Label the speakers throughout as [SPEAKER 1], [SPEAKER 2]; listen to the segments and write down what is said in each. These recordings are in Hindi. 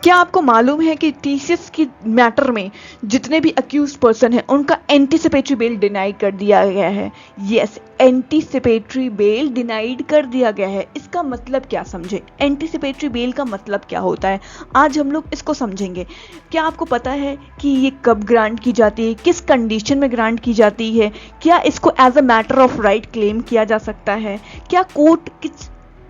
[SPEAKER 1] क्या आपको मालूम है कि टीसीएस की मैटर में जितने भी अक्यूज पर्सन हैं उनका एंटीसिपेटरी बेल डिनाई कर दिया गया है। यस, एंटीसिपेटरी बेल डिनाइड कर दिया गया है। इसका मतलब क्या समझे, एंटीसिपेटरी बेल का मतलब क्या होता है, आज हम लोग इसको समझेंगे। क्या आपको पता है कि ये कब ग्रांट की जाती है, किस कंडीशन में ग्रांट की जाती है, क्या इसको as a matter of right claim किया जा सकता है, क्या कोर्ट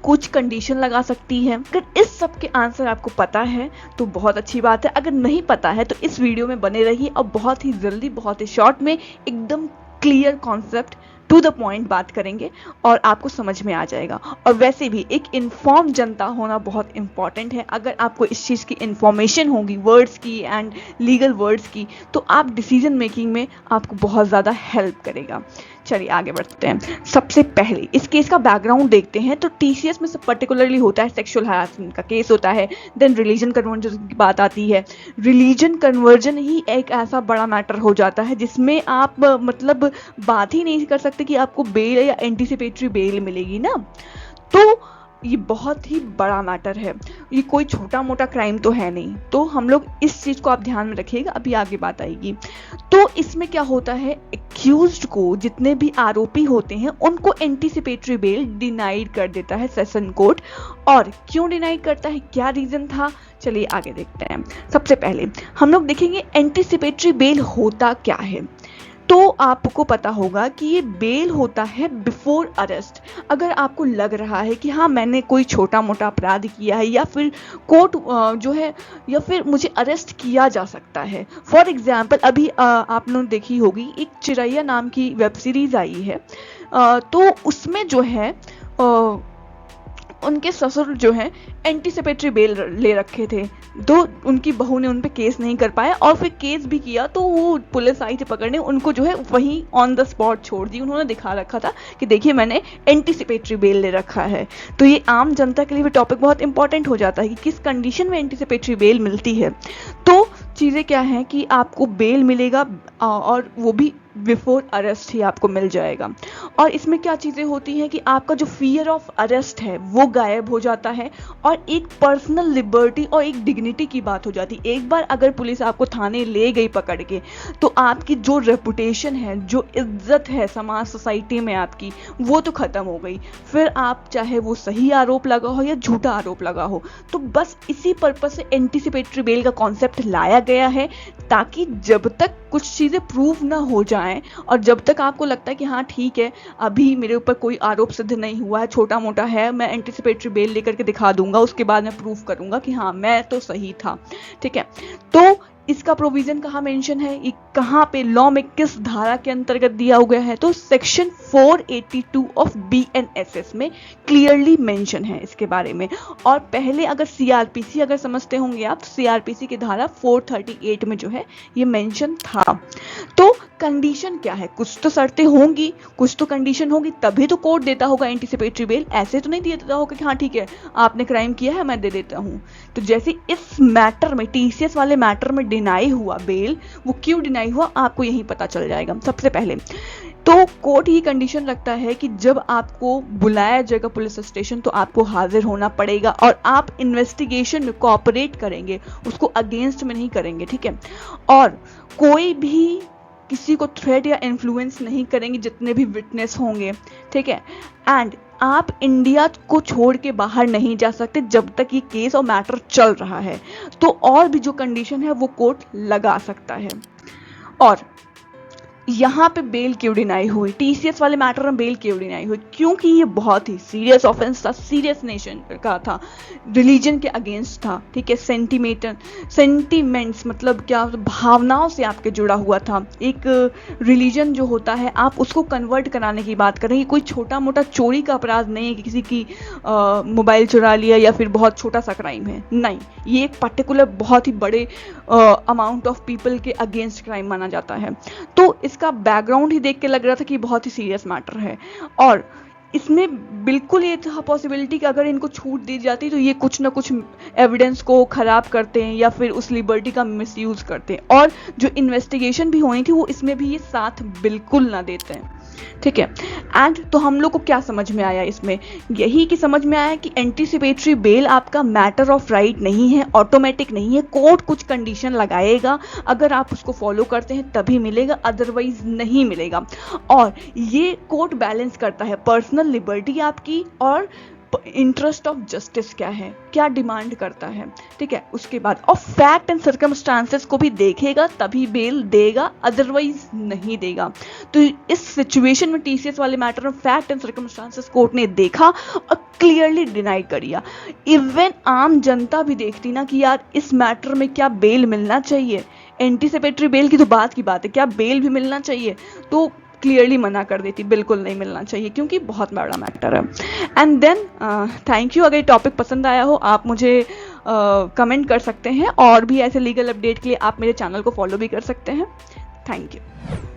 [SPEAKER 1] कुछ कंडीशन लगा सकती है। अगर इस सब के आंसर आपको पता है तो बहुत अच्छी बात है, अगर नहीं पता है तो इस वीडियो में बने रहिए और बहुत ही जल्दी, बहुत ही शॉर्ट में एकदम clear concept to the point बात करेंगे और आपको समझ में आ जाएगा। और वैसे भी एक इन्फॉर्म जनता होना बहुत इंपॉर्टेंट है। अगर आपको इस चीज़ की इंफॉर्मेशन होगी, वर्ड्स की एंड लीगल वर्ड्स की, तो आप डिसीजन मेकिंग में आपको बहुत ज़्यादा हेल्प करेगा। चलिए आगे बढ़ते हैं। सबसे पहले इस केस का बैकग्राउंड देखते हैं। तो टीसीएस में सब पर्टिकुलरली होता है सेक्सुअल हरासमेंट का केस होता है, देन रिलीजन कन्वर्जन की बात आती है। रिलीजन कन्वर्जन ही एक ऐसा बड़ा मैटर हो जाता है जिसमें आप मतलब बात ही नहीं कर सकते कि आपको बेल या एंटीसिपेटरी बेल मिलेगी ना। तो ये बहुत ही बड़ा मैटर है, ये कोई छोटा मोटा क्राइम तो है नहीं। तो हम लोग इस चीज़ को आप ध्यान में रखिएगा, अभी आगे बात आएगी। तो इसमें क्या होता है, एक्यूज्ड को, जितने भी आरोपी होते हैं उनको एंटीसिपेटरी बेल डिनाइड कर देता है सेशन कोर्ट। और क्यों डिनाइड करता है, क्या रीज़न था, चलिए आगे देखते हैं। सबसे पहले हम लोग देखेंगे एंटीसिपेटरी बेल होता क्या है। तो आपको पता होगा कि ये बेल होता है बिफोर अरेस्ट। अगर आपको लग रहा है कि हाँ मैंने कोई छोटा मोटा अपराध किया है या फिर कोर्ट जो है या फिर मुझे अरेस्ट किया जा सकता है। फॉर एग्जांपल अभी आप लोग देखी होगी एक चिरैया नाम की वेब सीरीज आई है। तो उसमें जो है उनके ससुर जो हैं एंटीसिपेटरी बेल ले रखे थे, तो उनकी बहू ने उन पे केस नहीं कर पाया और फिर केस भी किया तो वो पुलिस आई थी पकड़ने, उनको जो है वहीं ऑन द स्पॉट छोड़ दी। उन्होंने दिखा रखा था कि देखिए मैंने एंटीसिपेटरी बेल ले रखा है। तो ये आम जनता के लिए भी टॉपिक बहुत इंपॉर्टेंट हो जाता है कि किस कंडीशन में एंटीसिपेटरी बेल मिलती है। तो चीज़ें क्या हैं कि आपको बेल मिलेगा और वो भी बिफोर अरेस्ट ही आपको मिल जाएगा। और इसमें क्या चीज़ें होती हैं कि आपका जो फियर ऑफ अरेस्ट है वो गायब हो जाता है और एक पर्सनल लिबर्टी और एक डिग्निटी की बात हो जाती है। एक बार अगर पुलिस आपको थाने ले गई पकड़ के तो आपकी जो रेपुटेशन है, जो इज्जत है समाज सोसाइटी में आपकी, वो तो ख़त्म हो गई। फिर आप चाहे वो सही आरोप लगा हो या झूठा आरोप लगा हो। तो बस इसी पर्पज से एंटीसिपेटरी बेल का कॉन्सेप्ट लाया गया है, ताकि जब तक कुछ चीज़ें प्रूव ना हो जाएं और जब तक आपको लगता है कि हाँ ठीक है अभी मेरे ऊपर कोई आरोप सिद्ध नहीं हुआ है, छोटा मोटा है, मैं एंटीसिपेटरी बेल लेकर के दिखा दूंगा, उसके बाद मैं प्रूव करूंगा कि हाँ मैं तो सही था, ठीक है। तो इसका प्रोविजन कहाँ मेंशन है, ये कहाँ पे लॉ में किस धारा के अंतर्गत दिया गया है, तो सेक्शन 482 ऑफ बीएनएसएस में क्लियरली मेंशन है इसके बारे में। और पहले अगर सीआरपीसी अगर समझते होंगे आप, तो सीआरपीसी की धारा 438 में जो है ये मेंशन था। तो कंडीशन क्या है, कुछ तो शर्तें होंगी, कुछ तो कंडीशन होगी, तभी तो कोर्ट देता होगा एंटीसिपेटरी बेल। ऐसे तो नहीं दे देता होगा कि हाँ ठीक है आपने क्राइम किया है मैं दे देता हूँ। तो जैसे इस मैटर में, टीसीएस वाले मैटर में डिनाई हुआ बेल, वो क्यों डिनाई हुआ आपको यही पता चल जाएगा। सबसे पहले तो कोर्ट ही कंडीशन रखता है कि जब आपको बुलाया जाएगा पुलिस स्टेशन तो आपको हाजिर होना पड़ेगा और आप इन्वेस्टिगेशन में कोऑपरेट करेंगे, उसको अगेंस्ट में नहीं करेंगे, ठीक है। और कोई भी किसी को थ्रेट या इन्फ्लुएंस नहीं करेंगे जितने भी विटनेस होंगे, ठीक है। एंड आप इंडिया को छोड़ के बाहर नहीं जा सकते जब तक ये केस और मैटर चल रहा है। तो और भी जो कंडीशन है वो कोर्ट लगा सकता है। और यहाँ पे बेल क्यों डिनाई हुई, टीसीएस वाले मैटर में बेल क्यों डिनाई हुई, क्योंकि ये बहुत ही सीरियस ऑफेंस था, सीरियस नेशन का था, रिलीजन के अगेंस्ट था, ठीक है। सेंटिमेंट्स मतलब क्या, भावनाओं से आपके जुड़ा हुआ था। एक रिलीजन जो होता है आप उसको कन्वर्ट कराने की बात कर रहे हैं। कोई छोटा मोटा चोरी का अपराध नहीं है कि किसी की मोबाइल चुरा लिया या फिर बहुत छोटा सा क्राइम है, नहीं, ये एक पर्टिकुलर बहुत ही बड़े अमाउंट ऑफ पीपल के अगेंस्ट क्राइम माना जाता है। तो इसका बैकग्राउंड ही देख के लग रहा था कि बहुत ही सीरियस मैटर है। और इसमें बिल्कुल ये था पॉसिबिलिटी कि अगर इनको छूट दी जाती तो ये कुछ ना कुछ एविडेंस को खराब करते हैं या फिर उस लिबर्टी का मिसयूज करते हैं। और जो इन्वेस्टिगेशन भी होनी थी वो इसमें भी ये साथ बिल्कुल ना देते हैं। ठीक है। एंड तो हम लोग को क्या समझ में आया इसमें, यही कि समझ में आया कि एंटीसिपेटरी बेल आपका मैटर ऑफ राइट नहीं है, ऑटोमेटिक नहीं है, कोर्ट कुछ कंडीशन लगाएगा, अगर आप उसको फॉलो करते हैं तभी मिलेगा, अदरवाइज नहीं मिलेगा। और ये कोर्ट बैलेंस करता है पर्सनल लिबर्टी आपकी और इंटरेस्ट ऑफ जस्टिस क्या है, क्या डिमांड करता है, ठीक है। उसके बाद और फैक्ट एंड सर्कमस्टांसेस को भी देखेगा तभी बेल देगा, अदरवाइज नहीं देगा। तो इस सिचुएशन में टीसीएस वाले मैटर में फैक्ट एंड सर्कमस्टांसेस कोर्ट ने देखा और क्लियरली डिनाई कर दिया। इवन आम जनता भी देखती ना कि यार इस मैटर में क्या बेल मिलना चाहिए, एंटीसिपेटरी बेल की तो बात की बात है, क्या बेल भी मिलना चाहिए, तो क्लियरली मना कर देती, बिल्कुल नहीं मिलना चाहिए क्योंकि बहुत बड़ा मैटर है। And then thank you. अगर ये टॉपिक पसंद आया हो आप मुझे कमेंट कर सकते हैं, और भी ऐसे लीगल अपडेट के लिए आप मेरे चैनल को फॉलो भी कर सकते हैं। Thank you.